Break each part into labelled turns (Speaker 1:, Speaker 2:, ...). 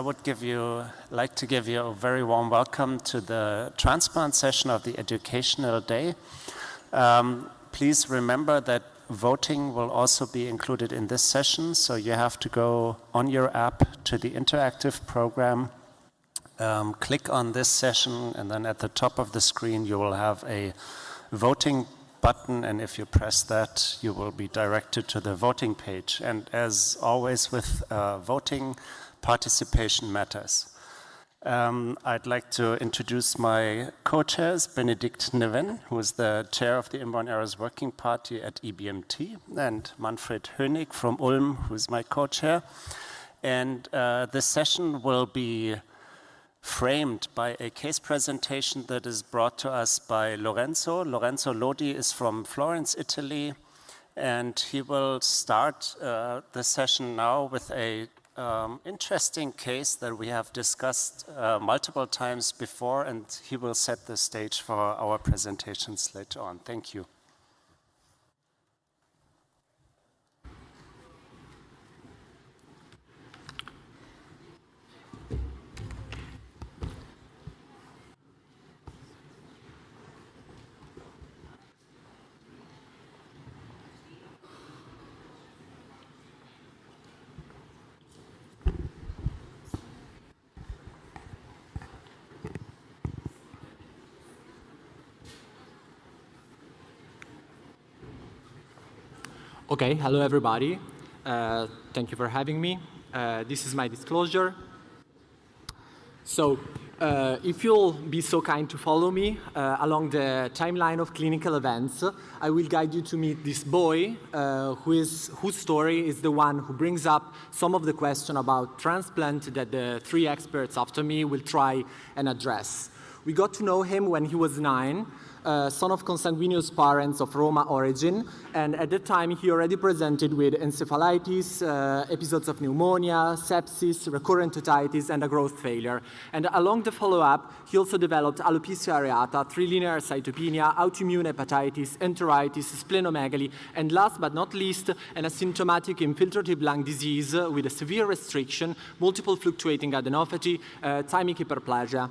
Speaker 1: I would like to give you a very warm welcome to the transplant session of the educational day. Please remember that voting will also be included in this session, so you have to go on your app to the interactive program, click on this session, and then at the top of the screen you will have a voting button, and if you press that, you will be directed to the voting page. And as always with voting, participation matters. I'd like to introduce my co-chairs, Bénédicte Neven, who is the chair of the Inborn Errors Working Party at EBMT, and Manfred Hoenig from Ulm, who is my co-chair. And this session will be framed by a case presentation that is brought to us by Lorenzo. Lorenzo Lodi is from Florence, Italy, and he will start the session now with a interesting case that we have discussed multiple times before, and he will set the stage for our presentations later on. Thank you.
Speaker 2: Okay, hello everybody. Thank you for having me. This is my disclosure. So, if you'll be so kind to follow me along the timeline of clinical events, I will guide you to meet this boy whose story is the one who brings up some of the question about transplant that the three experts after me will try and address. We got to know him when he was 9. Son of consanguineous parents of Roma origin, and at that time he already presented with encephalitis, episodes of pneumonia, sepsis, recurrent otitis, and a growth failure. And along the follow-up, he also developed alopecia areata, trilinear cytopenia, autoimmune hepatitis, enteritis, splenomegaly, and last but not least, an asymptomatic infiltrative lung disease with a severe restriction, multiple fluctuating adenopathy, thymic hyperplasia.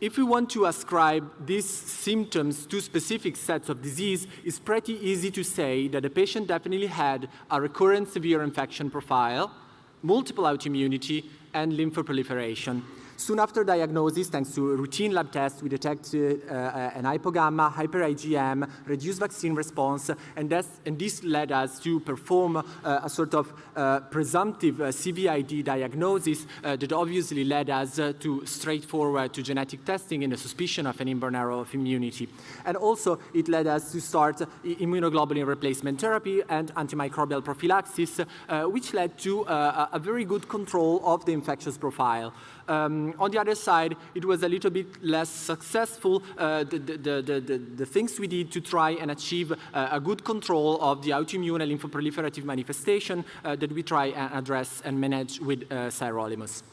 Speaker 2: If we want to ascribe these symptoms to specific sets of disease, it's pretty easy to say that the patient definitely had a recurrent severe infection profile, multiple autoimmunity, and lymphoproliferation. Soon after diagnosis, thanks to routine lab tests, we detected an hypogamma, hyper-IgM, reduced vaccine response, and this led us to perform a sort of presumptive CVID diagnosis that obviously led us to straightforward to genetic testing in the suspicion of an inborn error of immunity. And also, it led us to start immunoglobulin replacement therapy and antimicrobial prophylaxis, which led to a very good control of the infectious profile. On the other side, it was a little bit less successful, the things we did to try and achieve a good control of the autoimmune and lymphoproliferative manifestation that we try and address and manage with sirolimus.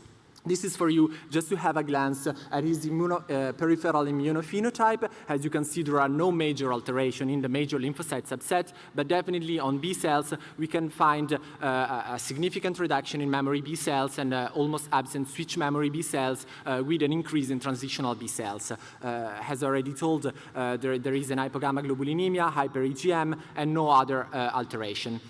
Speaker 2: This is for you just to have a glance at his peripheral immunophenotype. As you can see, there are no major alteration in the major lymphocyte subset, but definitely on B cells, we can find a significant reduction in memory B cells and almost absent switch memory B cells with an increase in transitional B cells. As already told, there is an hypogammaglobulinemia, hyper-IgM, and no other alteration.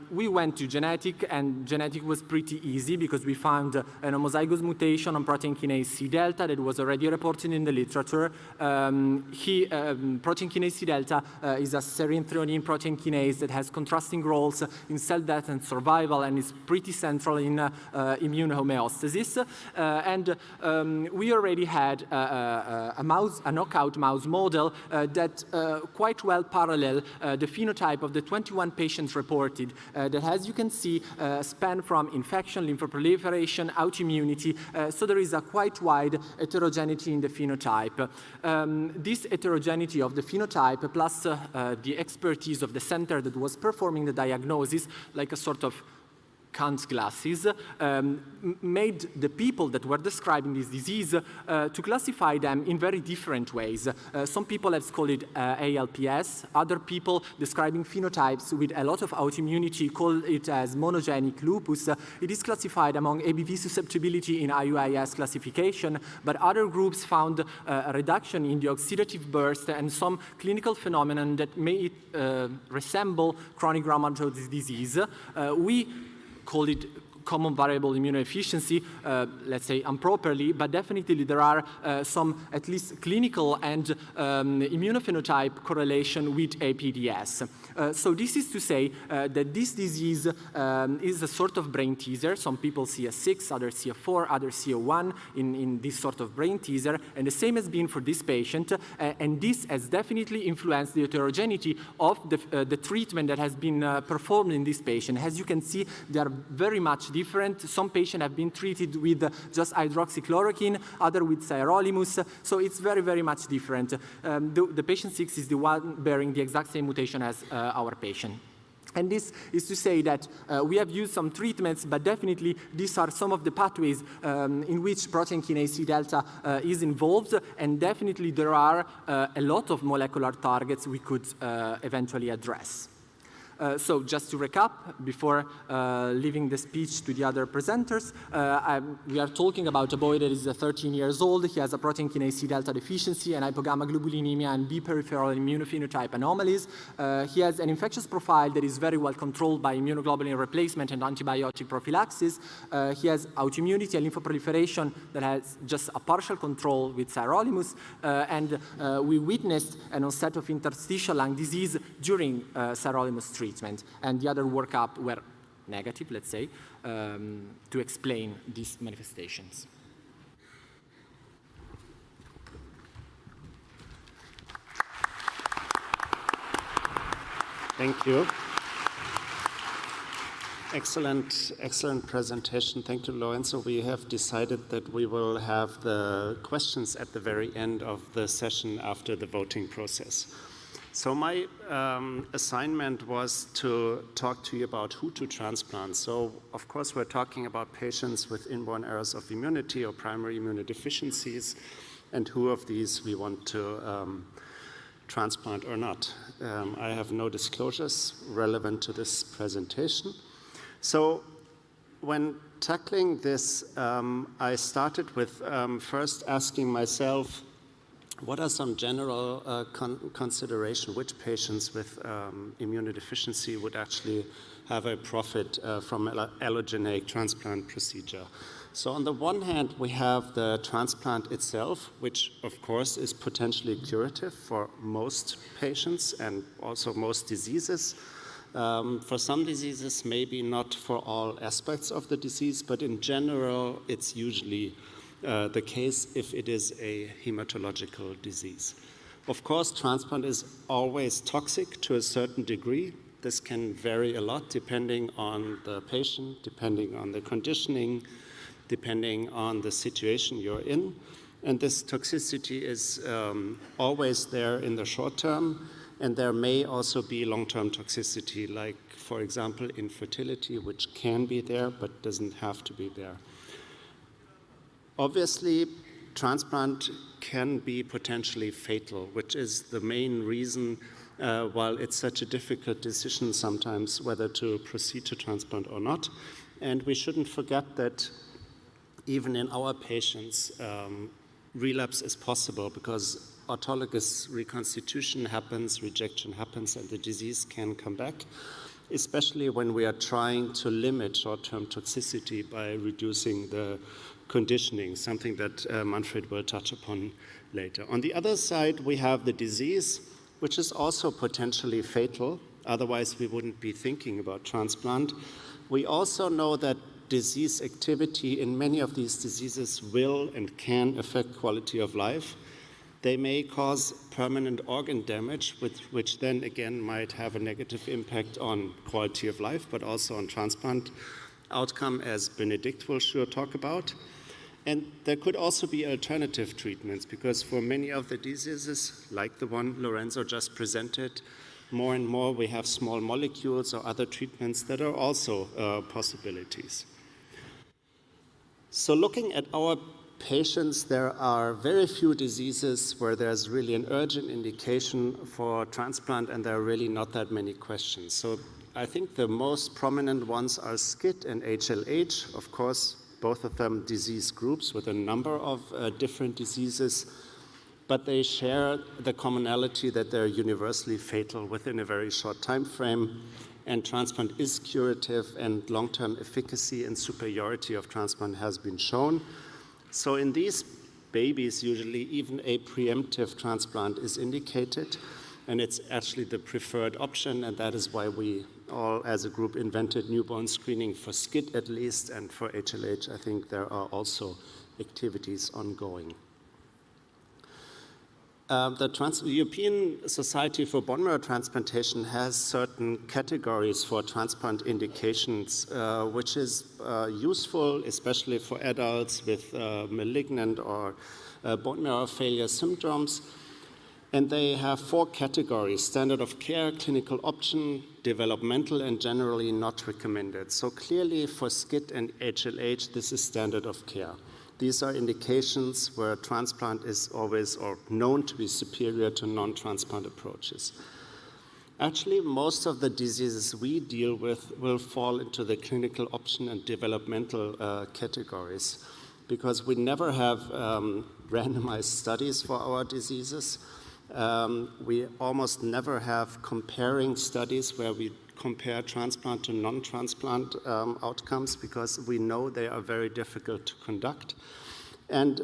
Speaker 2: We went to genetic, and genetic was pretty easy because we found an homozygous mutation on protein kinase C delta that was already reported in the literature. Protein kinase C delta is a serine threonine protein kinase that has contrasting roles in cell death and survival and is pretty central in immune homeostasis. We already had a knockout mouse model that quite well parallel the phenotype of the 21 patients reported that, as you can see, span from infection, lymphoproliferation, autoimmunity, so there is a quite wide heterogeneity in the phenotype. This heterogeneity of the phenotype plus the expertise of the center that was performing the diagnosis, like a sort of Kant glasses, made the people that were describing this disease to classify them in very different ways. Some people have called it ALPS. Other people describing phenotypes with a lot of autoimmunity call it as monogenic lupus. It is classified among ABV susceptibility in IUIS classification, but other groups found a reduction in the oxidative burst and some clinical phenomenon that may resemble chronic graft-versus-host disease. We call it common variable immunodeficiency, let's say improperly, but definitely there are some at least clinical and immunophenotype correlation with APDS. So this is to say that this disease is a sort of brain teaser. Some people see a 6, others see a 4, others see a 1 in this sort of brain teaser, and the same has been for this patient, and this has definitely influenced the heterogeneity of the treatment that has been performed in this patient. As you can see, they are very much different. Some patients have been treated with just hydroxychloroquine, other with sirolimus, so it's very, very much different. The patient 6 is the one bearing the exact same mutation as our patient. And this is to say that we have used some treatments, but definitely these are some of the pathways in which protein kinase C delta is involved, and definitely there are a lot of molecular targets we could eventually address. So just to recap, before leaving the speech to the other presenters, we are talking about a boy that is 13 years old. He has a protein kinase C delta deficiency and hypogammaglobulinemia and B peripheral immunophenotype anomalies. He has an infectious profile that is very well controlled by immunoglobulin replacement and antibiotic prophylaxis. He has autoimmunity and lymphoproliferation that has just a partial control with sirolimus, and we witnessed an onset of interstitial lung disease during sirolimus treatment. And the other workup were negative, let's say, to explain these manifestations.
Speaker 1: Thank you. Excellent presentation. Thank you, Lorenzo. We have decided that we will have the questions at the very end of the session after the voting process. So my assignment was to talk to you about who to transplant. So, of course, we're talking about patients with inborn errors of immunity or primary immunodeficiencies, and who of these we want to transplant or not. I have no disclosures relevant to this presentation. So when tackling this, I started with first asking myself, what are some general consideration? Which patients with immunodeficiency would actually have a profit from allogeneic transplant procedure? So on the one hand, we have the transplant itself, which of course is potentially curative for most patients and also most diseases. For some diseases, maybe not for all aspects of the disease, but in general, it's usually the case if it is a hematological disease. Of course, transplant is always toxic to a certain degree. This can vary a lot depending on the patient, depending on the conditioning, depending on the situation you're in. And this toxicity is always there in the short term, and there may also be long-term toxicity, like, for example, infertility, which can be there but doesn't have to be there. Obviously, transplant can be potentially fatal, which is the main reason why it's such a difficult decision sometimes whether to proceed to transplant or not. And we shouldn't forget that even in our patients, relapse is possible because autologous reconstitution happens, rejection happens, and the disease can come back, especially when we are trying to limit short-term toxicity by reducing the conditioning, something that Manfred will touch upon later. On the other side, we have the disease, which is also potentially fatal. Otherwise, we wouldn't be thinking about transplant. We also know that disease activity in many of these diseases will and can affect quality of life. They may cause permanent organ damage, which then again might have a negative impact on quality of life, but also on transplant outcome, as Bénédicte will sure talk about. And there could also be alternative treatments, because for many of the diseases, like the one Lorenzo just presented, more and more we have small molecules or other treatments that are also possibilities. So looking at our patients, there are very few diseases where there's really an urgent indication for transplant, and there are really not that many questions. So I think the most prominent ones are SCID and HLH, of course, both of them disease groups with a number of different diseases, but they share the commonality that they're universally fatal within a very short time frame, and transplant is curative, and long-term efficacy and superiority of transplant has been shown. So in these babies, usually even a preemptive transplant is indicated, and it's actually the preferred option, and that is why we all as a group invented newborn screening for SCID at least, and for HLH I think there are also activities ongoing. The European Society for Bone Marrow Transplantation has certain categories for transplant indications, which is useful, especially for adults with malignant or bone marrow failure syndromes. And they have 4 categories: standard of care, clinical option, developmental, and generally not recommended. So clearly for SCID and HLH, this is standard of care. These are indications where transplant is always or known to be superior to non-transplant approaches. Actually, most of the diseases we deal with will fall into the clinical option and developmental categories, because we never have randomized studies for our diseases. We almost never have comparing studies where we compare transplant to non-transplant outcomes, because we know they are very difficult to conduct. And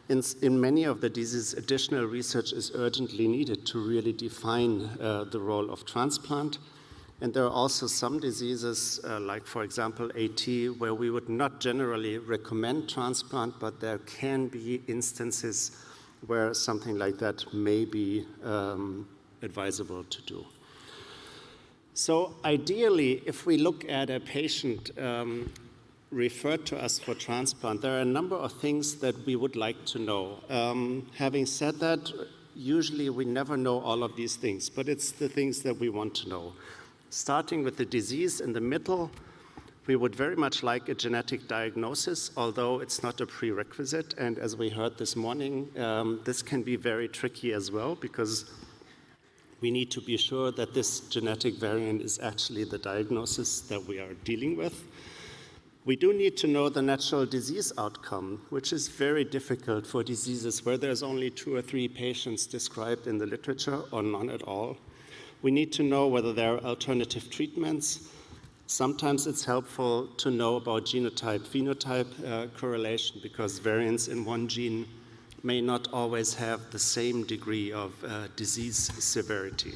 Speaker 1: in many of the diseases, additional research is urgently needed to really define the role of transplant. And there are also some diseases, like for example AT, where we would not generally recommend transplant, but there can be instances where something like that may be advisable to do. So ideally, if we look at a patient referred to us for transplant, there are a number of things that we would like to know. Having said that, usually we never know all of these things, but it's the things that we want to know. Starting with the disease in the middle, we would very much like a genetic diagnosis, although it's not a prerequisite. And as we heard this morning, this can be very tricky as well, because we need to be sure that this genetic variant is actually the diagnosis that we are dealing with. We do need to know the natural disease outcome, which is very difficult for diseases where there's only 2 or 3 patients described in the literature or none at all. We need to know whether there are alternative treatments. Sometimes it's helpful to know about genotype-phenotype correlation, because variants in one gene may not always have the same degree of disease severity.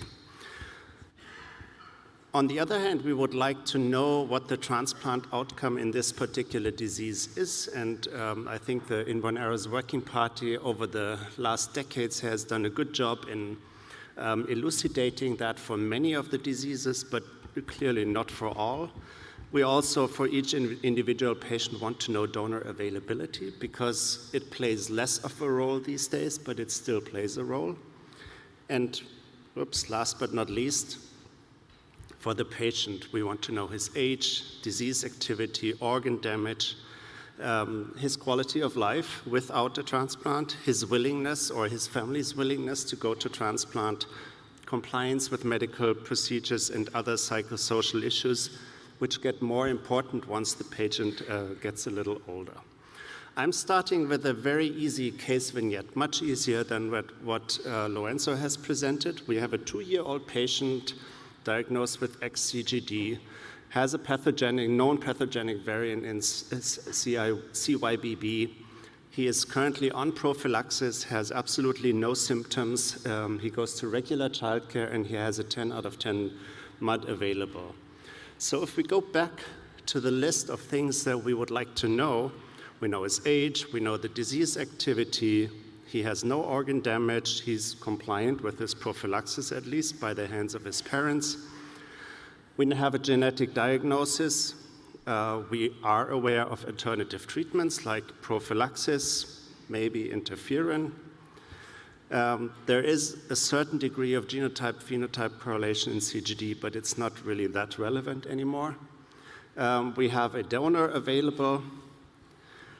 Speaker 1: On the other hand, we would like to know what the transplant outcome in this particular disease is, and I think the Inborn Errors Working Party over the last decades has done a good job in elucidating that for many of the diseases, but clearly not for all. We also, for each individual patient, want to know donor availability, because it plays less of a role these days, but it still plays a role. And last but not least, for the patient, we want to know his age, disease activity, organ damage, his quality of life without a transplant, his willingness or his family's willingness to go to transplant, compliance with medical procedures, and other psychosocial issues, which get more important once the patient gets a little older. I'm starting with a very easy case vignette, much easier than what Lorenzo has presented. We have a 2-year-old patient diagnosed with XCGD, has a known pathogenic variant in CYBB. He is currently on prophylaxis, has absolutely no symptoms. He goes to regular childcare, and he has a 10 out of 10 MUD available. So if we go back to the list of things that we would like to know, we know his age, we know the disease activity, he has no organ damage, he's compliant with his prophylaxis, at least by the hands of his parents. We have a genetic diagnosis. We are aware of alternative treatments like prophylaxis, maybe interferon. There is a certain degree of genotype-phenotype correlation in CGD, but it's not really that relevant anymore. We have a donor available.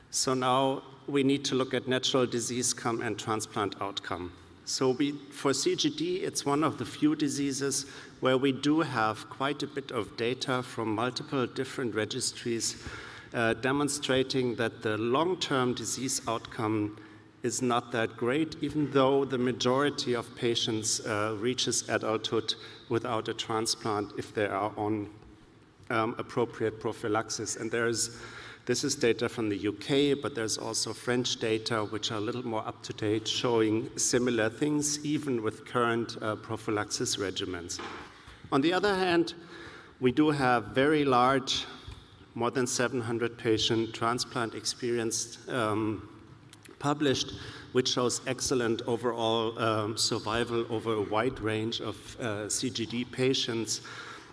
Speaker 1: So now we need to look at natural disease and transplant outcome. So for CGD, it's one of the few diseases where we do have quite a bit of data from multiple different registries demonstrating that the long-term disease outcome is not that great, even though the majority of patients reaches adulthood without a transplant if they are on appropriate prophylaxis. And this is data from the UK, but there's also French data which are a little more up-to-date, showing similar things, even with current prophylaxis regimens. On the other hand, we do have very large, more than 700 patient transplant experience published, which shows excellent overall survival over a wide range of CGD patients.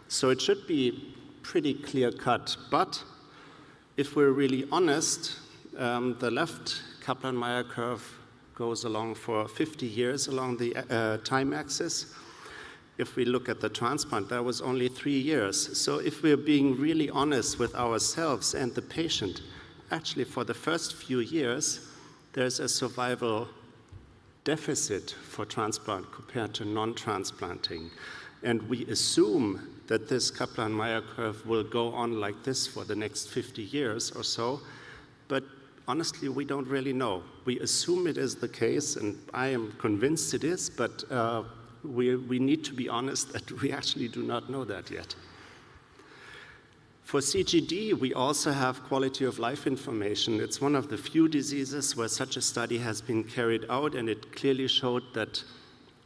Speaker 1: So it should be pretty clear-cut. But if we're really honest, the left Kaplan-Meier curve goes along for 50 years along the time axis. If we look at the transplant, that was only 3 years. So if we're being really honest with ourselves and the patient, actually for the first few years, there's a survival deficit for transplant compared to non-transplanting. And we assume that this Kaplan-Meier curve will go on like this for the next 50 years or so, but honestly, we don't really know. We assume it is the case, and I am convinced it is, but we need to be honest that we actually do not know that yet. For CGD, we also have quality of life information. It's one of the few diseases where such a study has been carried out, and it clearly showed that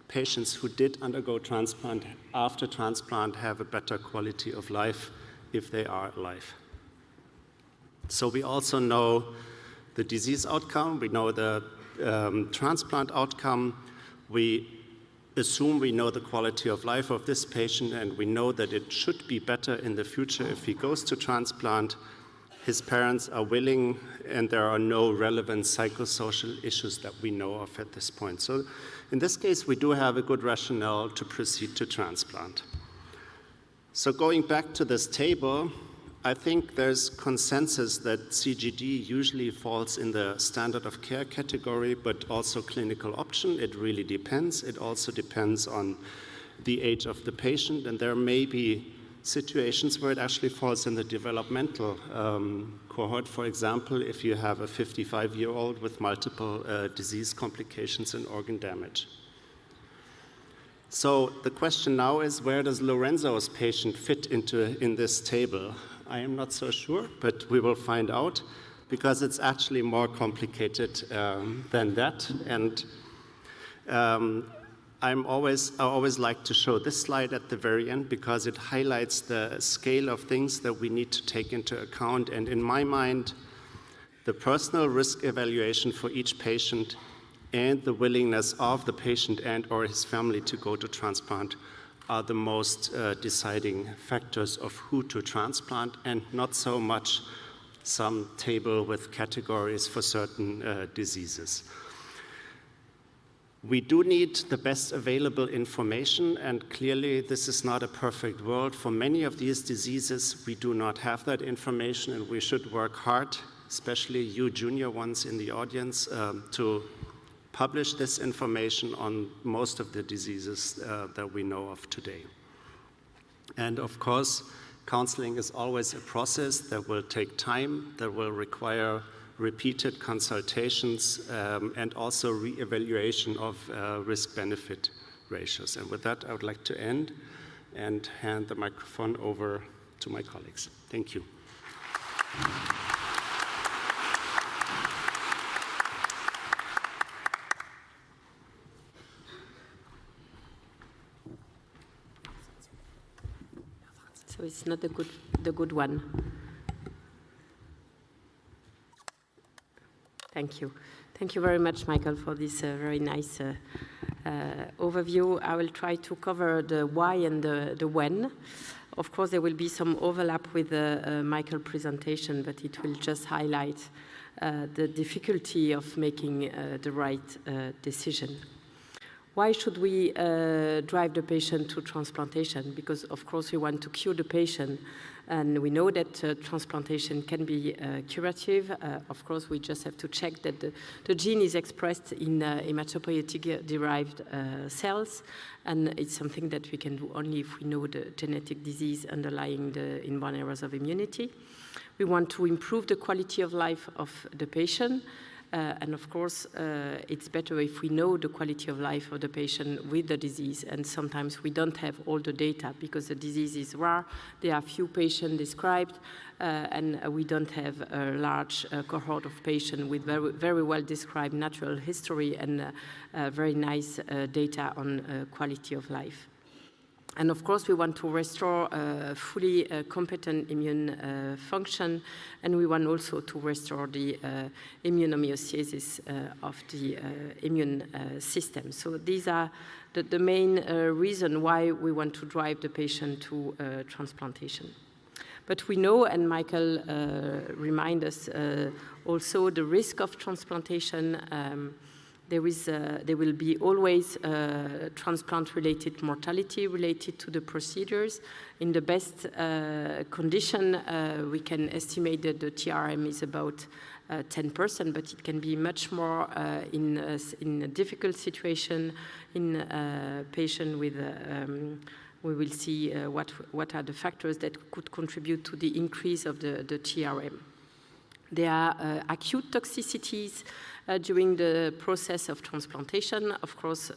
Speaker 1: patients who did undergo transplant after transplant have a better quality of life if they are alive. So we also know the disease outcome, we know the transplant outcome, we assume we know the quality of life of this patient, and we know that it should be better in the future if he goes to transplant. His parents are willing, and there are no relevant psychosocial issues that we know of at this point. So in this case, we do have a good rationale to proceed to transplant. So going back to this table, I think there's consensus that CGD usually falls in the standard of care category, but also clinical option. It really depends. It also depends on the age of the patient, and there may be situations where it actually falls in the developmental cohort. For example, if you have a 55-year-old with multiple disease complications and organ damage. So the question now is, where does Lorenzo's patient fit in this table? I am not so sure, but we will find out, because it's actually more complicated than that. And I always like to show this slide at the very end, because it highlights the scale of things that we need to take into account. And in my mind, the personal risk evaluation for each patient and the willingness of the patient and or his family to go to transplant are the most deciding factors of who to transplant, and not so much some table with categories for certain diseases. We do need the best available information, and clearly this is not a perfect world. For many of these diseases, we do not have that information, and we should work hard, especially you junior ones in the audience, to publish this information on most of the diseases that we know of today. And of course, counseling is always a process that will take time, that will require repeated consultations, and also re-evaluation of risk-benefit ratios. And with that, I would like to end and hand the microphone over to my colleagues. Thank you.
Speaker 3: So it's not the good one. Thank you. Thank you very much, Michael, for this very nice overview. I will try to cover the why and the when. Of course, there will be some overlap with Michael's presentation, but it will just highlight the difficulty of making the right decision. Why should we drive the patient to transplantation? Because, of course, we want to cure the patient. And we know that transplantation can be curative. Of course, we just have to check that the gene is expressed in hematopoietic-derived cells. And it's something that we can do only if we know the genetic disease underlying the inborn errors of immunity. We want to improve the quality of life of the patient. And of course, it's better if we know the quality of life of the patient with the disease. And sometimes we don't have all the data because the disease is rare. There are few patients described, and we don't have a large cohort of patients with very, very well described natural history and very nice data on quality of life. And of course, we want to restore fully competent immune function, and we want also to restore the immune homeostasis of the immune system. So these are the main reason why we want to drive the patient to transplantation. But we know, and Michael reminded us also, the risk of transplantation. There will be always transplant-related mortality related to the procedures. In the best condition, we can estimate that the TRM is about 10%, but it can be much more in a difficult situation in a patient with we will see what are the factors that could contribute to the increase of the TRM. There are acute toxicities during the process of transplantation. Of course,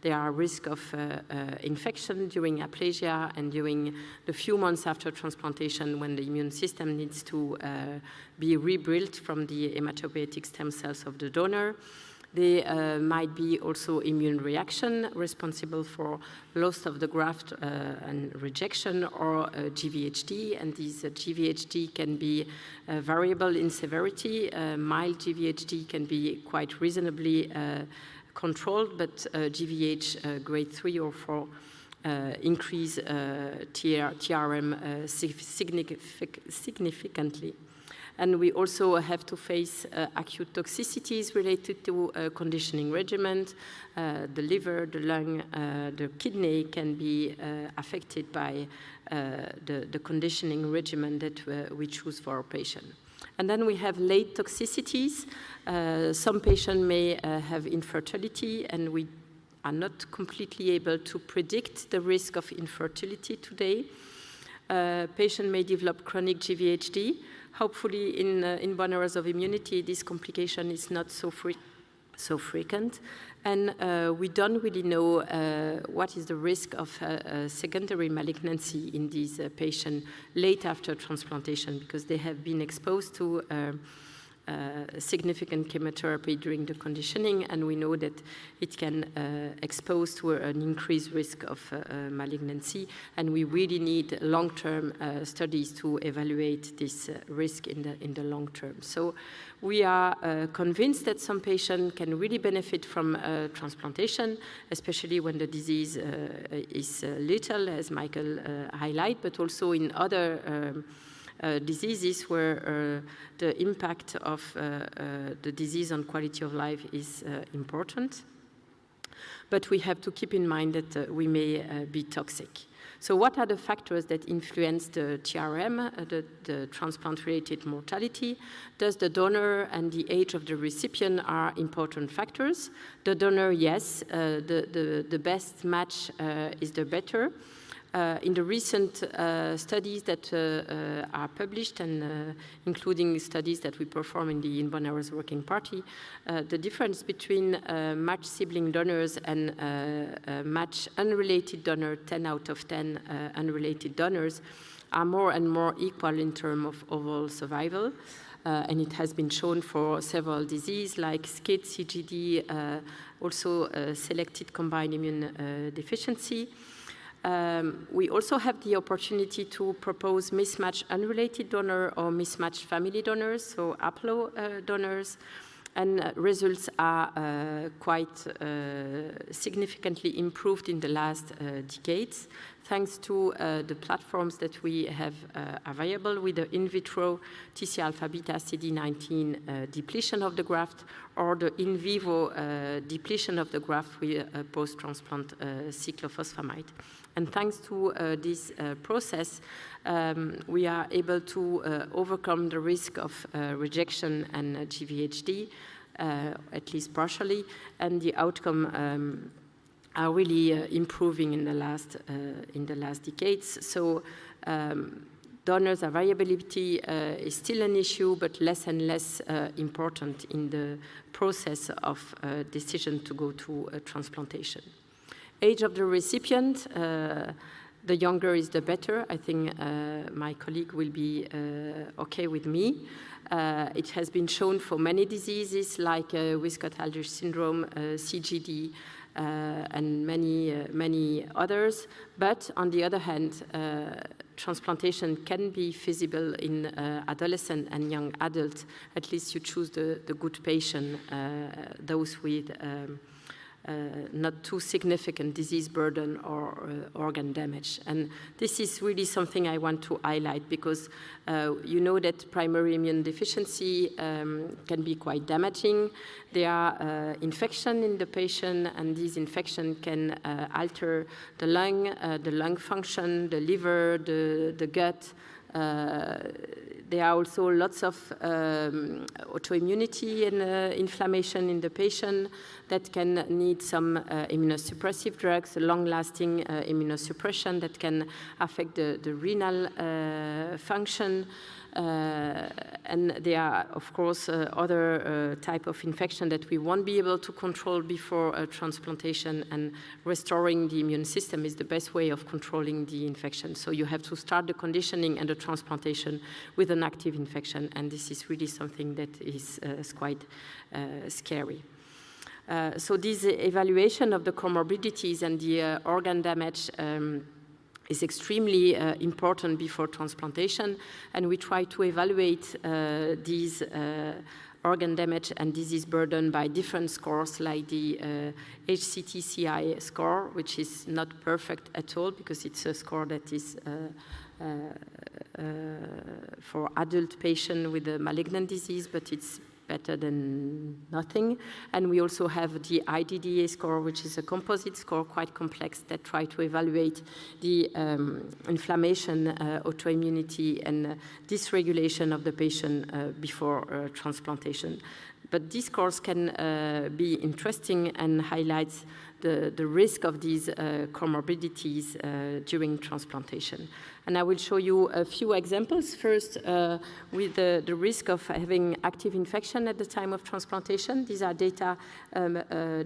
Speaker 3: there are risks of infection during aplasia and during the few months after transplantation when the immune system needs to be rebuilt from the hematopoietic stem cells of the donor. There might be also immune reaction responsible for loss of the graft and rejection, or GVHD, and these GVHD can be variable in severity. Mild GVHD can be quite reasonably controlled, but GVH grade 3 or 4 increase TRM significantly. And we also have to face acute toxicities related to conditioning regimen. The liver, the lung, the kidney can be affected by the conditioning regimen that we choose for our patient. And then we have late toxicities. Some patients may have infertility, and we are not completely able to predict the risk of infertility today. Patient may develop chronic GVHD. Hopefully, in inborn errors of immunity, this complication is not so frequent. And we don't really know what is the risk of secondary malignancy in these patients late after transplantation, because they have been exposed to significant chemotherapy during the conditioning, and we know that it can expose to an increased risk of malignancy, and we really need long-term studies to evaluate this risk in the long term. So we are convinced that some patients can really benefit from transplantation, especially when the disease is little, as Michael highlighted, but also in other diseases where the impact of the disease on quality of life is important. But we have to keep in mind that we may be toxic. So what are the factors that influence the TRM, the transplant-related mortality? Does the donor and the age of the recipient are important factors? The donor, yes. The best match is the better. In the recent studies that are published, and including studies that we perform in the Inborn Errors Working Party, the difference between matched sibling donors and matched unrelated donor, 10 out of 10 unrelated donors, are more and more equal in terms of overall survival. And it has been shown for several diseases like SCID, CGD, also selected combined immune deficiency. We also have the opportunity to propose mismatched unrelated donor or mismatched family donors, so haplo donors, and results are quite significantly improved in the last decades, thanks to the platforms that we have available with the in vitro TC alpha beta CD19 depletion of the graft, or the in vivo depletion of the graft with post-transplant cyclophosphamide. And thanks to this process, we are able to overcome the risk of rejection and GVHD, at least partially, and the outcome are really improving in the last decades. So donors' availability is still an issue, but less and less important in the process of decision to go to transplantation. Age of the recipient, the younger is the better. I think my colleague will be okay with me. It has been shown for many diseases like Wiskott-Aldrich syndrome, CGD, and many others. But on the other hand, transplantation can be feasible in adolescent and young adults. At least you choose the good patient, those with not too significant disease burden or organ damage. And this is really something I want to highlight, because you know that primary immune deficiency can be quite damaging. There are infections in the patient, and these infections can alter the lung function, the liver, the gut. There are also lots of autoimmunity and inflammation in the patient that can need some immunosuppressive drugs, long-lasting immunosuppression that can affect the renal function. And there are, of course, other type of infection that we won't be able to control before transplantation, and restoring the immune system is the best way of controlling the infection. So you have to start the conditioning and the transplantation with an active infection, and this is really something that is quite scary. So this evaluation of the comorbidities and the organ damage is extremely important before transplantation, and we try to evaluate these organ damage and disease burden by different scores, like the HSCT score, which is not perfect at all because it's a score that is for adult patients with a malignant disease, but it's better than nothing. And we also have the IDDA score, which is a composite score, quite complex, that try to evaluate the inflammation, autoimmunity, and dysregulation of the patient before transplantation. But these scores can be interesting and highlights the risk of these comorbidities during transplantation. And I will show you a few examples. First, with the risk of having active infection at the time of transplantation. These are data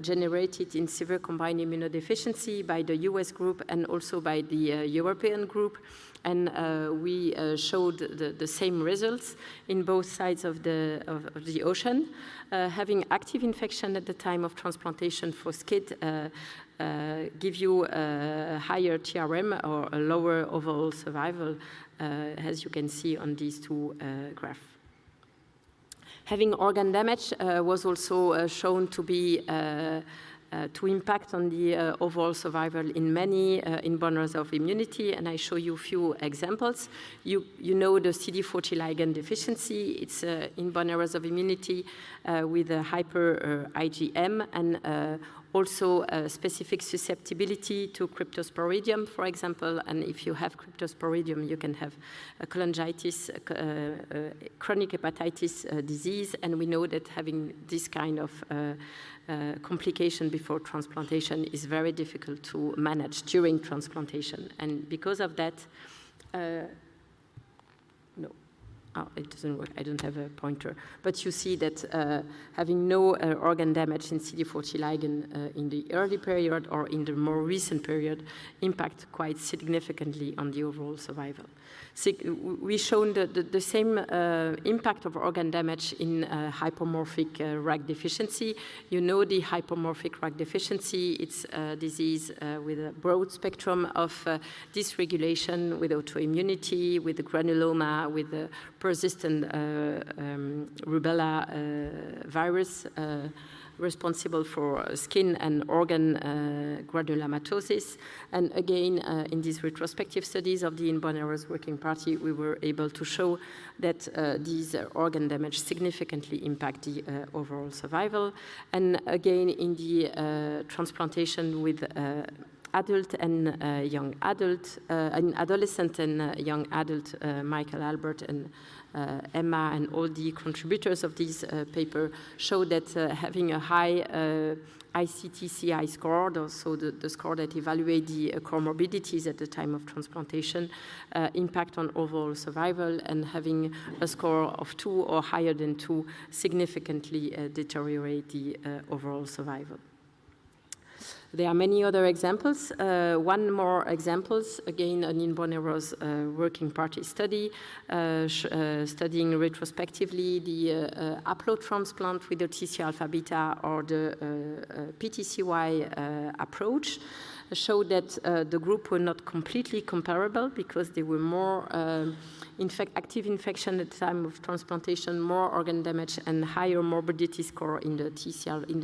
Speaker 3: generated in severe combined immunodeficiency by the US group and also by the European group. And we showed the same results in both sides of the ocean. Having active infection at the time of transplantation for SCID give you a higher TRM or a lower overall survival, as you can see on these two graphs. Having organ damage was also shown to be to impact on the overall survival in many inborners of immunity, and I show you a few examples. You know the CD40 ligand deficiency. It's inborners of immunity with a hyper IgM, and also specific susceptibility to cryptosporidium, for example. And if you have cryptosporidium, you can have a cholangitis, chronic hepatitis disease, and we know that having this kind of complication before transplantation is very difficult to manage during transplantation. And because of that, no. Oh, it doesn't work. I don't have a pointer. But you see that having no organ damage in CD40 ligand in the early period or in the more recent period impact quite significantly on the overall survival. So we've shown the same impact of organ damage in hypomorphic RAG deficiency. You know the hypomorphic RAG deficiency. It's a disease with a broad spectrum of dysregulation, with autoimmunity, with the granuloma, with the persistent rubella virus responsible for skin and organ granulomatosis. And again, in these retrospective studies of the in bone marrow working party, we were able to show that these organ damage significantly impact the overall survival. And again, in the transplantation with adult and young adult, adolescent and young adult, Michael Albert and Emma and all the contributors of this paper show that having a high ICT-CI score, so the score that evaluates the comorbidities at the time of transplantation, impact on overall survival, and having a score of 2 or higher than 2 significantly deteriorate the overall survival. There are many other examples. One more examples, again, an in bone marrow working party study, studying retrospectively the haplotransplant with the TCR alpha beta or the PTCY approach, showed that the group were not completely comparable because they were more active infection at the time of transplantation, more organ damage, and higher morbidity score in the TCR, in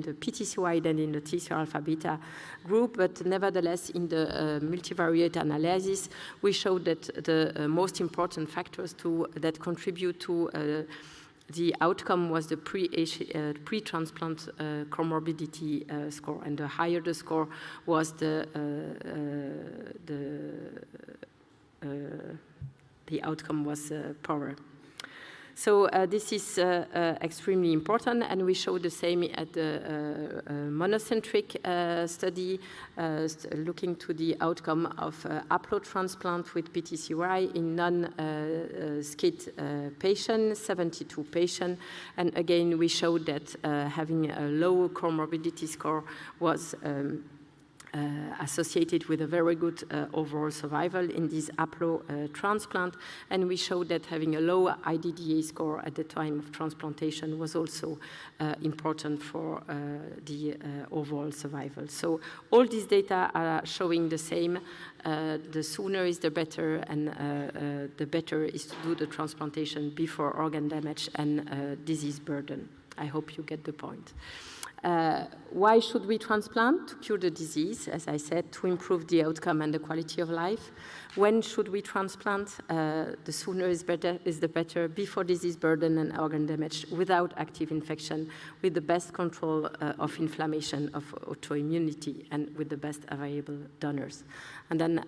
Speaker 3: the PTCY than in the TCR alpha beta group. But nevertheless, in the multivariate analysis, we showed that the most important factors that contribute to the outcome was the pre-transplant comorbidity score, and the higher the score was the outcome was poorer. So this is extremely important, and we show the same at the monocentric study, looking to the outcome of haplotransplant with PTCY in non-SCID patients, 72 patients, and again we showed that having a low comorbidity score was associated with a very good overall survival in this haplo transplant, and we showed that having a low IDDA score at the time of transplantation was also important for the overall survival. So all these data are showing the same. The sooner is the better, and the better is to do the transplantation before organ damage and disease burden. I hope you get the point. Why should we transplant? To cure the disease, as I said, to improve the outcome and the quality of life. When should we transplant? The sooner is the better, before disease burden and organ damage, without active infection, with the best control of inflammation, of autoimmunity, and with the best available donors. And then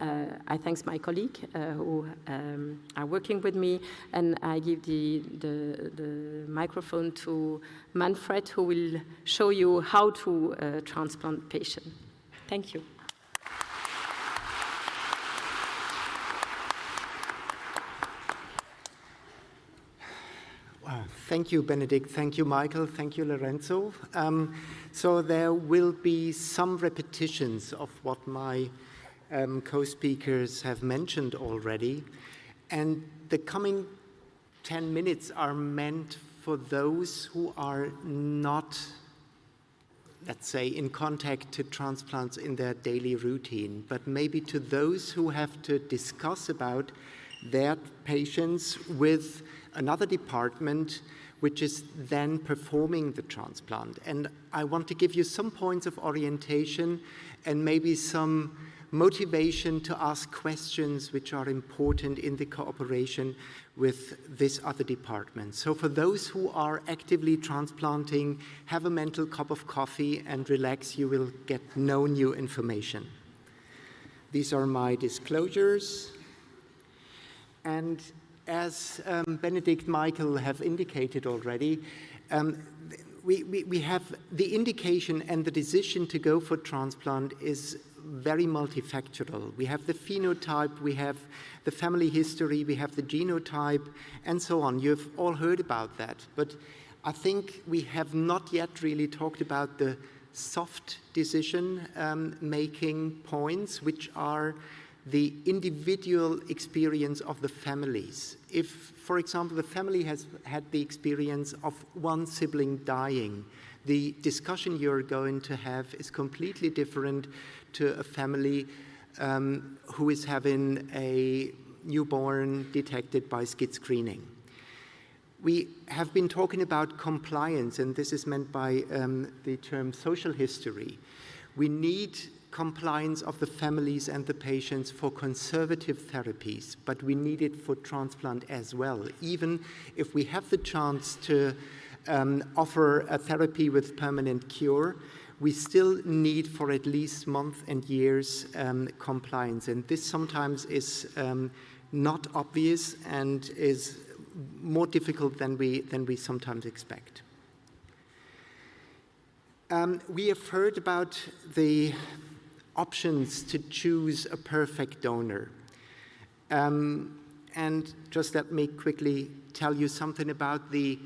Speaker 3: I thank my colleagues who are working with me, and I give the microphone to Manfred, who will show you how to transplant patients. Thank you.
Speaker 4: Thank you, Bénédicte. Thank you, Michael. Thank you, Lorenzo. So there will be some repetitions of what my co-speakers have mentioned already. And the coming 10 minutes are meant for those who are not, let's say, in contact to transplants in their daily routine, but maybe to those who have to discuss about their patients with another department which is then performing the transplant. And I want to give you some points of orientation and maybe some motivation to ask questions which are important in the cooperation with this other department. So for those who are actively transplanting, have a mental cup of coffee and relax, you will get no new information. These are my disclosures. And as Bénédicte, Michael have indicated already, we have the indication and the decision to go for transplant is very multifactorial. We have the phenotype, we have the family history, we have the genotype, and so on. You've all heard about that. But I think we have not yet really talked about the soft decision-making points, which are the individual experience of the families. If, for example, the family has had the experience of one sibling dying, the discussion you're going to have is completely different to a family who is having a newborn detected by SCID screening. We have been talking about compliance, and this is meant by the term social history. We need compliance of the families and the patients for conservative therapies, but we need it for transplant as well. Even if we have the chance to offer a therapy with permanent cure, we still need for at least months and years compliance. And this sometimes is not obvious and is more difficult than we sometimes expect. We have heard about the options to choose a perfect donor. And just let me quickly tell you something about the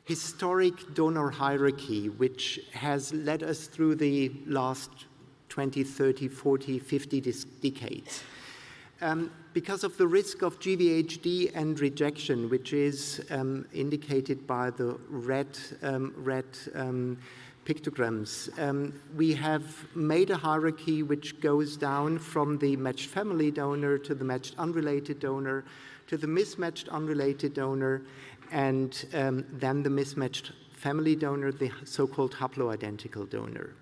Speaker 4: historic donor hierarchy, which has led us through the last 20, 30, 40, 50 decades. Because of the risk of GVHD and rejection, which is indicated by the red pictograms, we have made a hierarchy which goes down from the matched family donor to the matched unrelated donor to the mismatched unrelated donor, and then the mismatched family donor, the so-called haploidentical donor.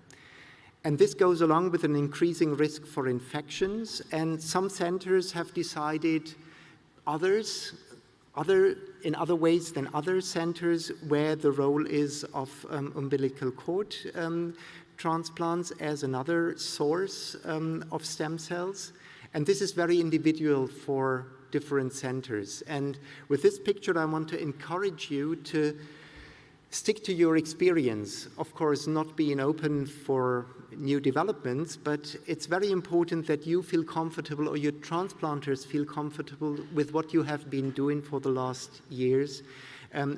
Speaker 4: And this goes along with an increasing risk for infections, and some centers have decided in other ways than other centers where the role is of umbilical cord transplants as another source of stem cells. And this is very individual for different centers. And with this picture, I want to encourage you to stick to your experience. Of course, not being open for new developments, but it's very important that you feel comfortable, or your transplanters feel comfortable with what you have been doing for the last years.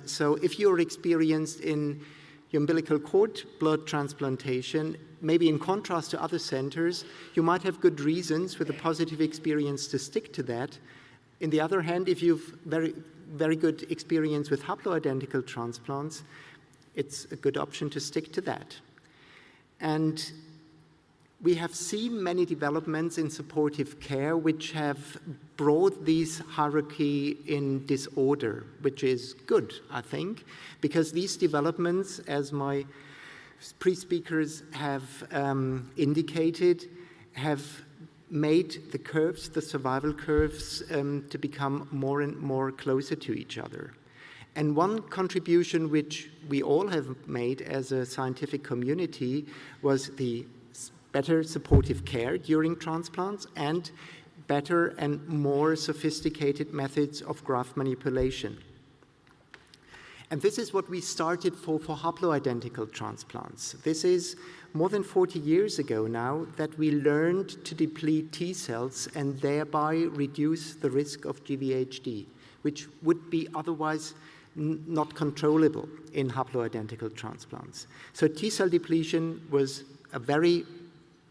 Speaker 4: So if you're experienced in umbilical cord blood transplantation, maybe in contrast to other centers, you might have good reasons with a positive experience to stick to that. On the other hand, if you've very good experience with haploidentical transplants, it's a good option to stick to that. And we have seen many developments in supportive care which have brought this hierarchy in disorder, which is good, I think, because these developments, as my pre-speakers have indicated, have made the curves, the survival curves, to become more and more closer to each other. And one contribution which we all have made as a scientific community was the better supportive care during transplants and better and more sophisticated methods of graft manipulation. And this is what we started for haploidentical transplants. This is more than 40 years ago now that we learned to deplete T cells and thereby reduce the risk of GVHD, which would be otherwise not controllable in haploidentical transplants. So T cell depletion was a very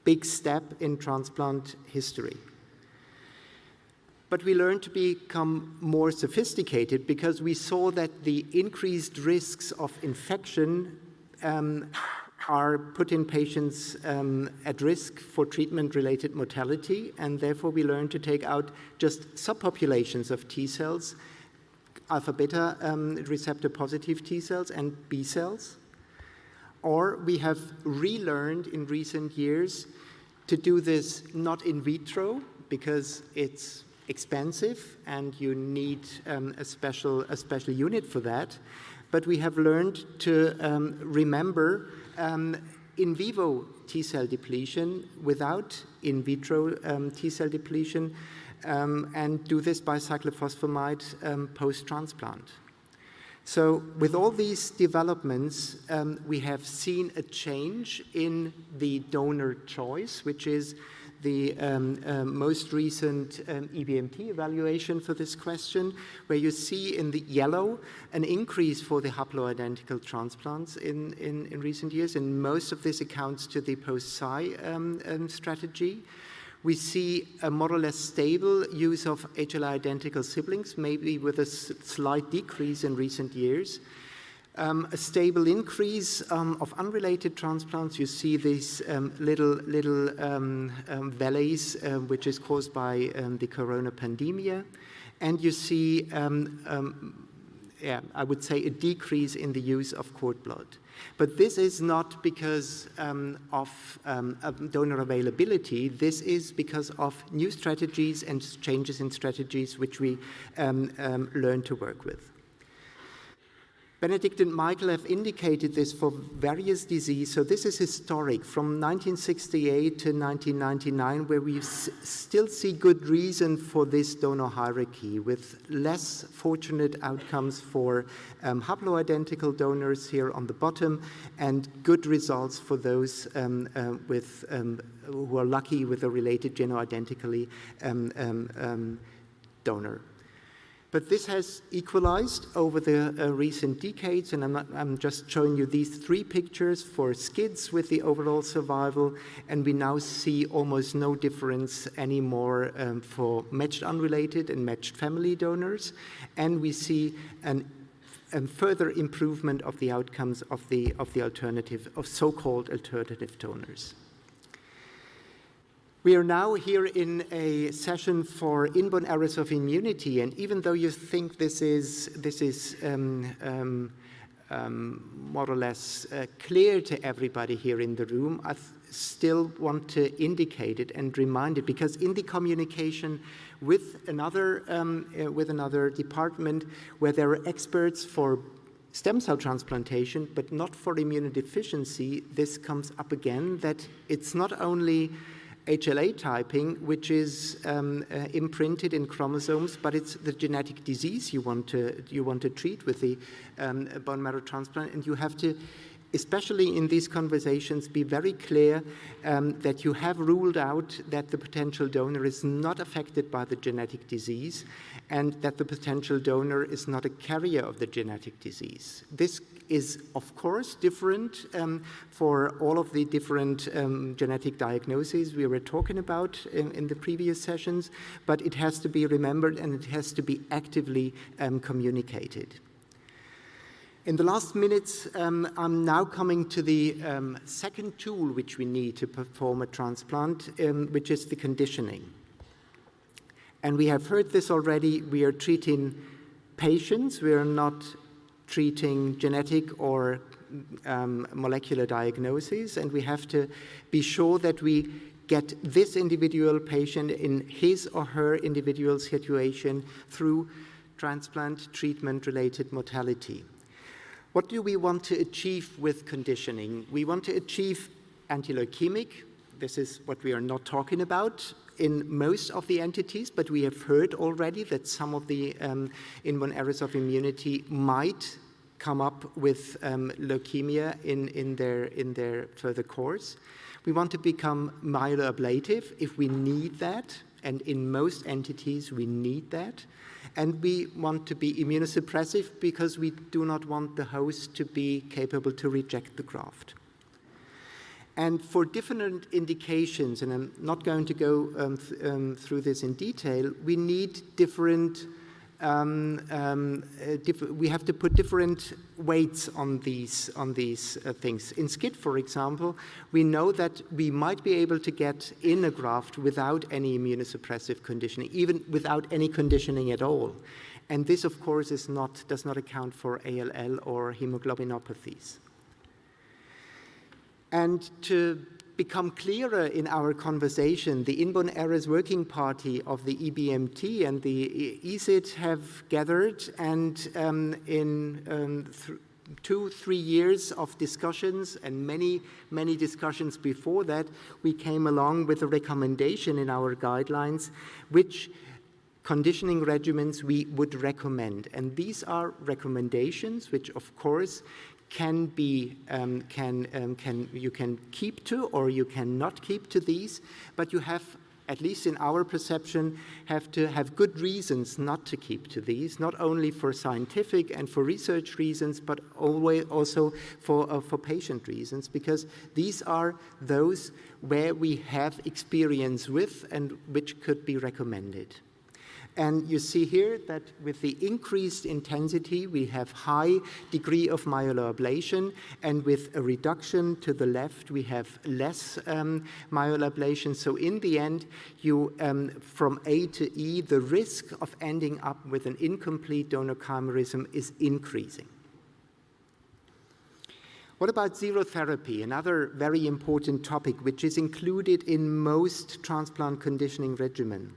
Speaker 4: big step in transplant history. But we learned to become more sophisticated because we saw that the increased risks of infection are putting patients at risk for treatment-related mortality, and therefore we learned to take out just subpopulations of T cells, alpha-beta receptor positive T cells and B cells. Or we have relearned in recent years to do this not in vitro because it's expensive and you need a special unit for that. But we have learned to remember in vivo T cell depletion without in vitro T cell depletion and do this by cyclophosphamide post-transplant. So with all these developments, we have seen a change in the donor choice, which is the most recent EBMT evaluation for this question, where you see in the yellow an increase for the haploidentical transplants in recent years, and most of this accounts to the post-Cy strategy. We see a more or less stable use of HLA-identical siblings, maybe with a slight decrease in recent years. A stable increase of unrelated transplants. You see these little valleys, which is caused by the corona pandemia. And you see I would say, a decrease in the use of cord blood. But this is not because of donor availability. This is because of new strategies and changes in strategies which we learn to work with. Bénédicte and Michael have indicated this for various diseases. So this is historic from 1968 to 1999, where we still see good reason for this donor hierarchy, with less fortunate outcomes for haploidentical donors here on the bottom, and good results for those who are lucky with a related genoidentically donor. But this has equalized over the recent decades, and I'm just showing you these three pictures for SCIDs with the overall survival, and we now see almost no difference anymore for matched unrelated and matched family donors, and we see a further improvement of the outcomes of the alternative, of so-called alternative donors. We are now here in a session for inborn errors of immunity, and even though you think this is more or less clear to everybody here in the room, I still want to indicate it and remind it, because in the communication with another department where there are experts for stem cell transplantation but not for immunodeficiency, this comes up again, that it's not only HLA typing, which is imprinted in chromosomes, but it's the genetic disease you want to treat with the bone marrow transplant, and you have to, especially in these conversations, be very clear that you have ruled out that the potential donor is not affected by the genetic disease, and that the potential donor is not a carrier of the genetic disease. This is, of course, different for all of the different genetic diagnoses we were talking about in the previous sessions, but it has to be remembered and it has to be actively communicated. In the last minutes, I'm now coming to the second tool which we need to perform a transplant, which is the conditioning. And we have heard this already. We are treating patients. We are not treating genetic or molecular diagnoses, and we have to be sure that we get this individual patient in his or her individual situation through transplant treatment-related mortality. What do we want to achieve with conditioning? We want to achieve anti-leukemic. This is what we are not talking about in most of the entities, but we have heard already that some of the inborn errors of immunity might come up with leukemia in their further course. We want to become myeloablative if we need that, and in most entities we need that. And we want to be immunosuppressive because we do not want the host to be capable to reject the graft. And for different indications, and I'm not going to go through this in detail, we need different, we have to put different weights on these things. In SCID, for example, we know that we might be able to get in a graft without any immunosuppressive conditioning, even without any conditioning at all. And this, of course, does not account for ALL or hemoglobinopathies. And to become clearer in our conversation, the Inborn Errors Working Party of the EBMT and the ESID have gathered, and in 2-3 years of discussions and many discussions before that, we came along with a recommendation in our guidelines which conditioning regimens we would recommend. And these are recommendations which, of course, can be you can keep to or you cannot keep to these, but you have, at least in our perception, have to have good reasons not to keep to these, not only for scientific and for research reasons, but always also for patient reasons, because these are those where we have experience with and which could be recommended. And you see here that with the increased intensity, we have high degree of myeloablation, and with a reduction to the left, we have less myeloablation. So in the end, you, from A to E, the risk of ending up with an incomplete donor chimerism is increasing. What about zero therapy? Another very important topic, which is included in most transplant conditioning regimen.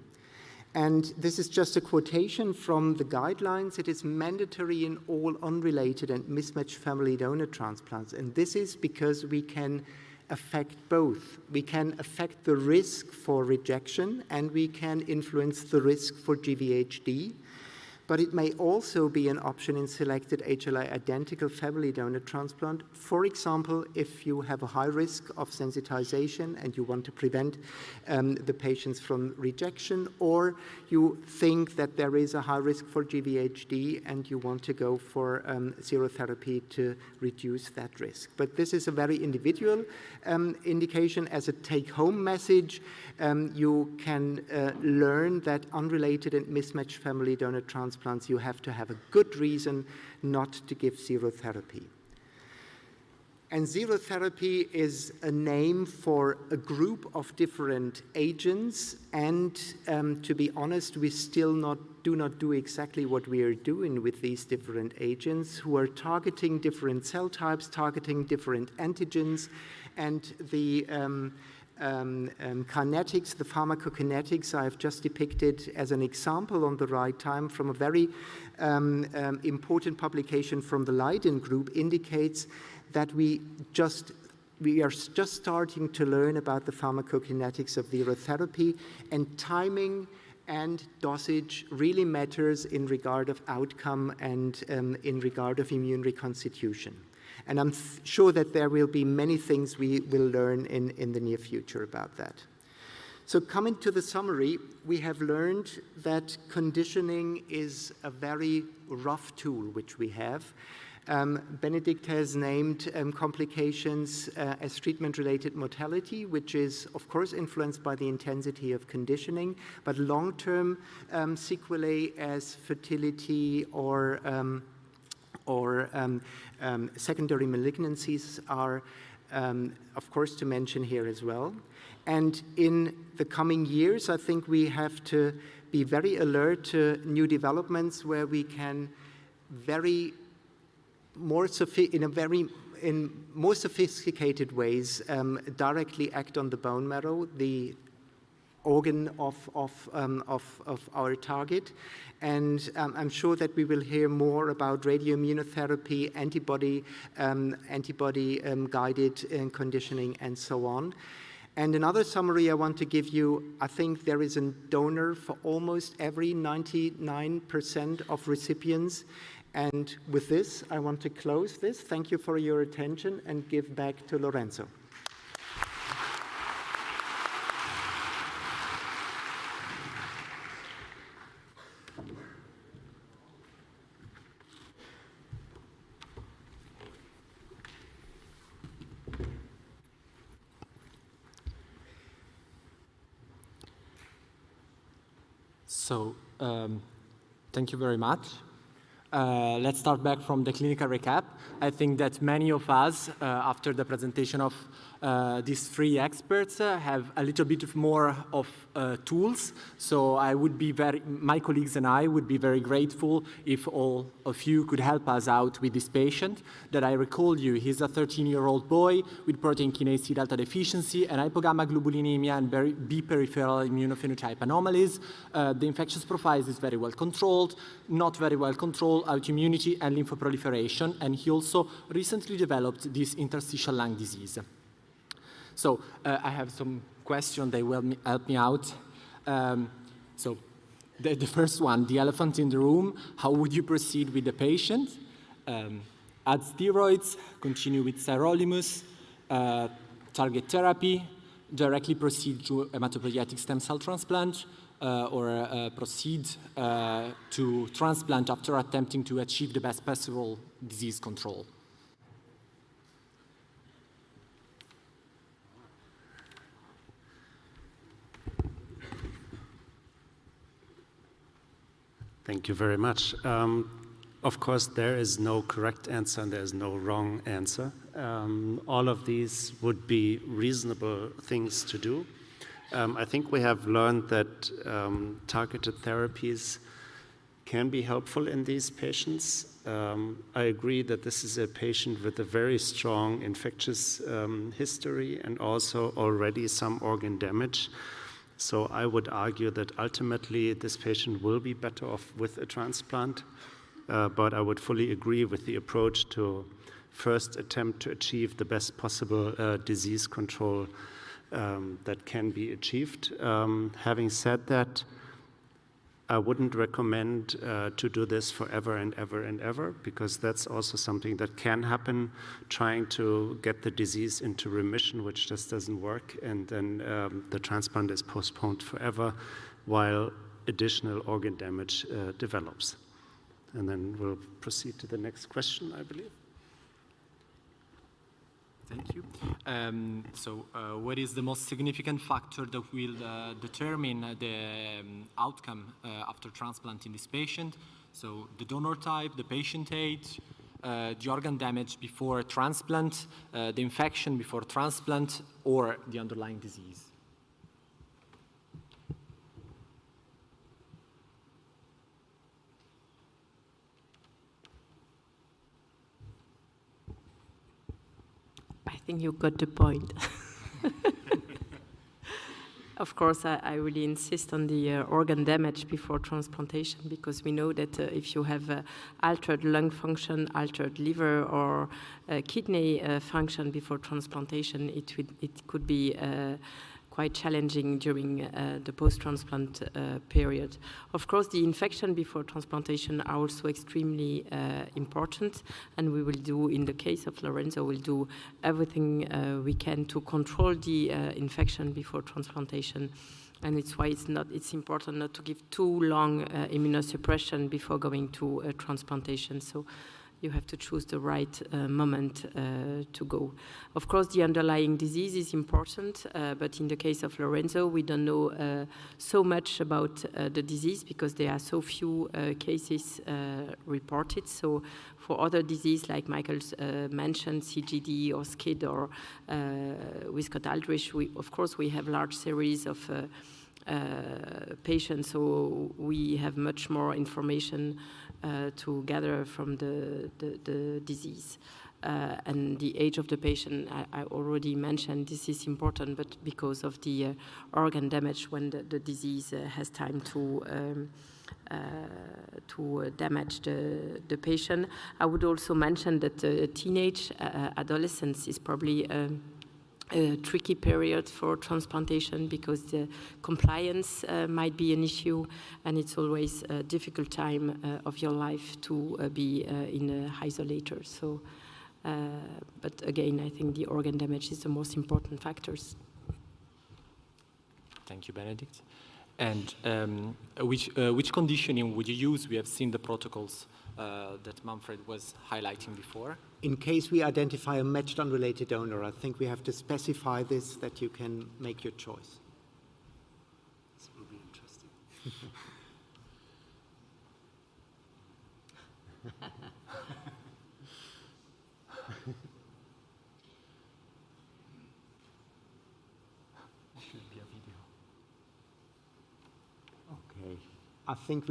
Speaker 4: And this is just a quotation from the guidelines. It is mandatory in all unrelated and mismatched family donor transplants. And this is because we can affect both. We can affect the risk for rejection, and we can influence the risk for GVHD. But it may also be an option in selected HLA identical family donor transplant. For example, if you have a high risk of sensitization and you want to prevent the patients from rejection, or you think that there is a high risk for GVHD and you want to go for zero therapy to reduce that risk. But this is a very individual indication. As a take-home message, you can learn that unrelated and mismatched family donor transplants, you have to have a good reason not to give zero therapy. And zero therapy is a name for a group of different agents, and to be honest, we still do not do exactly what we are doing with these different agents, who are targeting different cell types, targeting different antigens, and the kinetics, the pharmacokinetics I have just depicted as an example on the right time from a very important publication from the Leiden group indicates that we are just starting to learn about the pharmacokinetics of zero therapy, and timing and dosage really matters in regard of outcome and in regard of immune reconstitution. And I'm sure that there will be many things we will learn in the near future about that. So coming to the summary, we have learned that conditioning is a very rough tool which we have. Bénédicte has named complications as treatment-related mortality, which is, of course, influenced by the intensity of conditioning, but long-term sequelae as fertility or secondary malignancies are, of course, to mention here as well. And in the coming years, I think we have to be very alert to new developments where we can in more sophisticated ways directly act on the bone marrow, the organ of our target. And I'm sure that we will hear more about radioimmunotherapy, antibody-guided conditioning, and so on. And another summary I want to give you, I think there is a donor for almost every 99% of recipients. And with this, I want to close this. Thank you for your attention and give back to Lorenzo.
Speaker 2: So, thank you very much. Let's start back from the clinical recap. I think that many of us, after the presentation of these three experts, have a little bit more of tools. So my colleagues and I would be very grateful if all of you could help us out with this patient that I recall you. He's a 13-year-old boy with protein kinase C delta deficiency and hypogammaglobulinemia and B peripheral immunophenotype anomalies. The infectious profile is very well controlled, not very well controlled, autoimmunity and lymphoproliferation, and he also recently developed this interstitial lung disease. So I have some questions that will help me out. So the first one, the elephant in the room, how would you proceed with the patient? Add steroids, continue with sirolimus, target therapy, directly proceed to hematopoietic stem cell transplant, or proceed to transplant after attempting to achieve the best possible disease control.
Speaker 1: Thank you very much. Of course, there is no correct answer and there is no wrong answer. All of these would be reasonable things to do. I think we have learned that targeted therapies can be helpful in these patients. I agree that this is a patient with a very strong infectious history and also already some organ damage. So I would argue that ultimately this patient will be better off with a transplant, but I would fully agree with the approach to first attempt to achieve the best possible disease control that can be achieved. Having said that, I wouldn't recommend to do this forever and ever and ever, because that's also something that can happen, trying to get the disease into remission, which just doesn't work, and then the transplant is postponed forever while additional organ damage develops. And then we'll proceed to the next question, I believe.
Speaker 2: Thank you. What is the most significant factor that will determine the outcome after transplant in this patient? So the donor type, the patient age, the organ damage before transplant, the infection before transplant, or the underlying disease?
Speaker 3: I think you got the point. Of course, I really insist on the organ damage before transplantation, because we know that if you have altered lung function, altered liver, or kidney function before transplantation, it could be quite challenging during the post-transplant period. Of course, the infection before transplantation are also extremely important, and we will do, in the case of Lorenzo, we'll do everything we can to control the infection before transplantation. And it's why it's important not to give too long immunosuppression before going to transplantation. So you have to choose the right moment to go. Of course, the underlying disease is important, but in the case of Lorenzo, we don't know so much about the disease because there are so few cases reported. So for other disease, like Michael mentioned, CGD or SCID or Wiskott-Aldrich, of course, we have large series of patients, so we have much more information to gather from the disease. And the age of the patient, I already mentioned, this is important, but because of the organ damage when the disease has time to damage the patient. I would also mention that teenage adolescence is probably a tricky period for transplantation because the compliance might be an issue, and it's always a difficult time of your life to be in an isolator. So, but again, I think the organ damage is the most important factors.
Speaker 2: Thank you, Bénédicte. And which conditioning would you use? We have seen the protocols that Manfred was highlighting before.
Speaker 4: In case we identify a matched unrelated donor, I think we have to specify this, that you can make your choice.
Speaker 1: This will be interesting.
Speaker 4: Okay. I think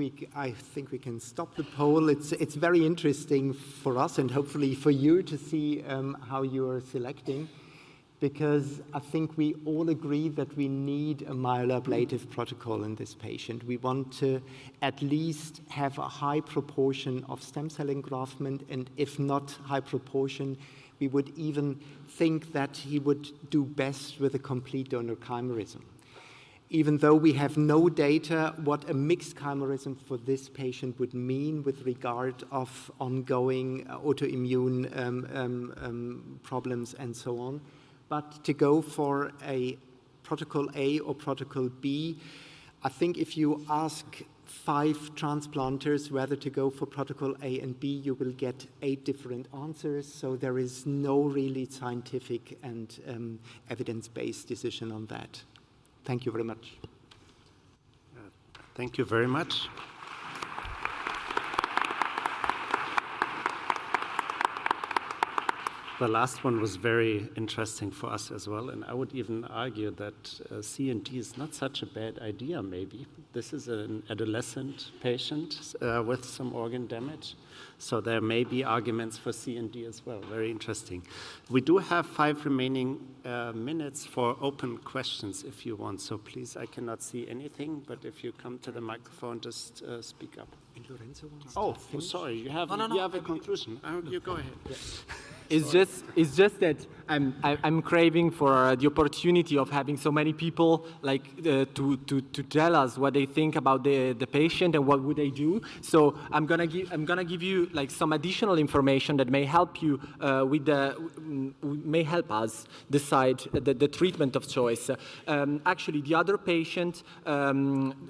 Speaker 4: we can stop the poll. It's very interesting for us and hopefully for you to see how you are selecting, because I think we all agree that we need a myeloablative protocol in this patient. We want to at least have a high proportion of stem cell engraftment, and if not high proportion, we would even think that he would do best with a complete donor chimerism. Even though we have no data what a mixed chimerism for this patient would mean with regard of ongoing autoimmune problems and so on. But to go for a protocol A or protocol B, I think if you ask 5 transplanters whether to go for protocol A and B, you will get 8 different answers. So there is no really scientific and evidence-based decision on that. Thank you very much.
Speaker 1: Thank you very much. The last one was very interesting for us as well, and I would even argue that C&D is not such a bad idea, maybe. This is an adolescent patient with some organ damage, so there may be arguments for C&D as well. Very interesting. We do have 5 remaining minutes for open questions if you want, so please, I cannot see anything, but if you come to the microphone, just speak up.
Speaker 4: And Lorenzo wants
Speaker 1: Oh, sorry, you have a conclusion. You go ahead. Yeah.
Speaker 2: It's just that I'm craving for the opportunity of having so many people like to tell us what they think about the patient and what would they do. So I'm gonna give you like some additional information that may help you may help us decide the treatment of choice. Actually, the other patient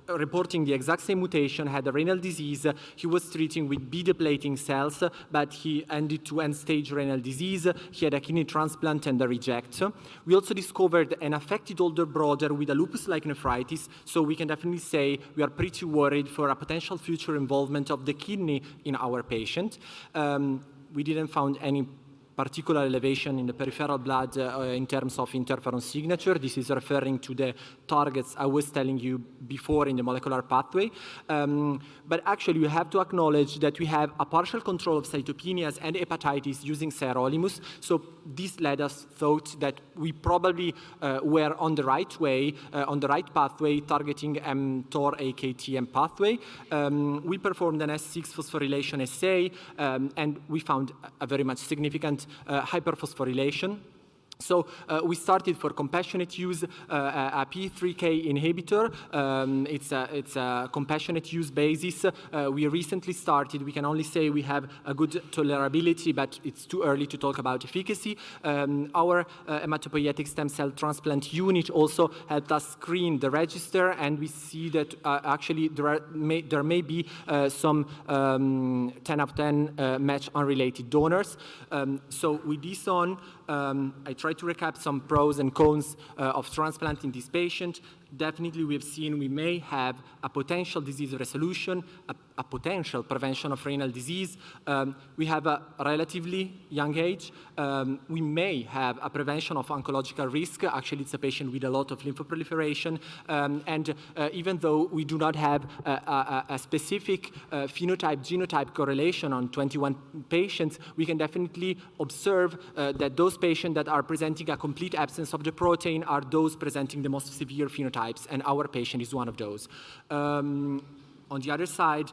Speaker 2: reporting the exact same mutation had a renal disease. He was treating with B-depleting cells, but he ended to end-stage renal disease. He had a kidney transplant and a reject. We also discovered an affected older brother with a lupus-like nephritis, so we can definitely say we are pretty worried for a potential future involvement of the kidney in our patient. We didn't find any particular elevation in the peripheral blood in terms of interferon signature. This is referring to the targets I was telling you before in the molecular pathway. But actually, you have to acknowledge that we have a partial control of cytopenias and hepatitis using sirolimus. So this led us thought that we probably were on the right way, on the right pathway, targeting mTOR AKTM pathway. We performed an S6 phosphorylation assay, and we found a very much significant hyperphosphorylation. So we started for compassionate use a P3K inhibitor. It's a compassionate use basis. We recently started. We can only say we have a good tolerability, but it's too early to talk about efficacy. Our hematopoietic stem cell transplant unit also helped us screen the register, and we see that actually there may be some 10 out of 10 match unrelated donors. So with this on, I try to recap some pros and cons of transplanting this patient. Definitely we have seen we may have a potential disease resolution, a potential prevention of renal disease. We have a relatively young age. We may have a prevention of oncological risk. Actually, it's a patient with a lot of lymphoproliferation. And even though we do not have a specific phenotype-genotype correlation on 21 patients, we can definitely observe that those patients that are presenting a complete absence of the protein are those presenting the most severe phenotypes, and our patient is one of those. On the other side,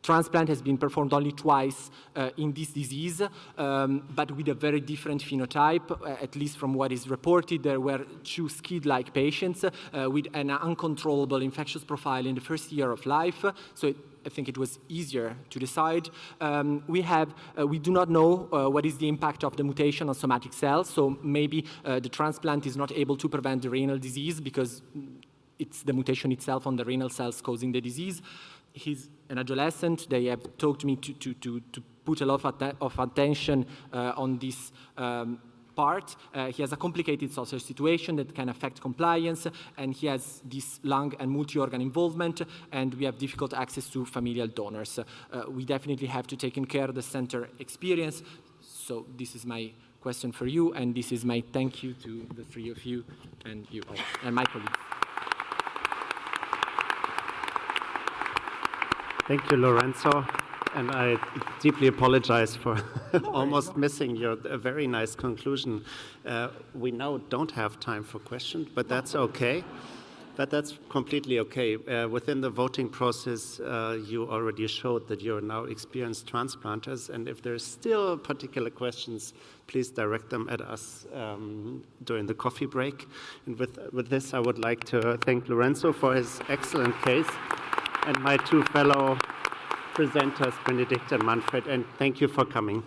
Speaker 2: transplant has been performed only twice in this disease, but with a very different phenotype, at least from what is reported. There were 2 SCID-like patients with an uncontrollable infectious profile in the first year of life, so I think it was easier to decide. We do not know what is the impact of the mutation on somatic cells, so maybe the transplant is not able to prevent the renal disease because it's the mutation itself on the renal cells causing the disease. He's an adolescent. They have told me to put a lot of attention on this part. He has a complicated social situation that can affect compliance, and he has this lung and multi-organ involvement, and we have difficult access to familial donors. We definitely have to take in care of the center experience. So this is my question for you, and this is my thank you to the 3 of you and you all, and my colleagues.
Speaker 1: Thank you, Lorenzo. And I deeply apologize for almost missing your very nice conclusion. We now don't have time for questions, but that's okay. But that's completely okay. Within the voting process, you already showed that you're now experienced transplanters, and if there's still particular questions, please direct them at us during the coffee break. And with this, I would like to thank Lorenzo for his excellent case, and my 2 fellow presenters, Bénédicte and Manfred, and thank you for coming.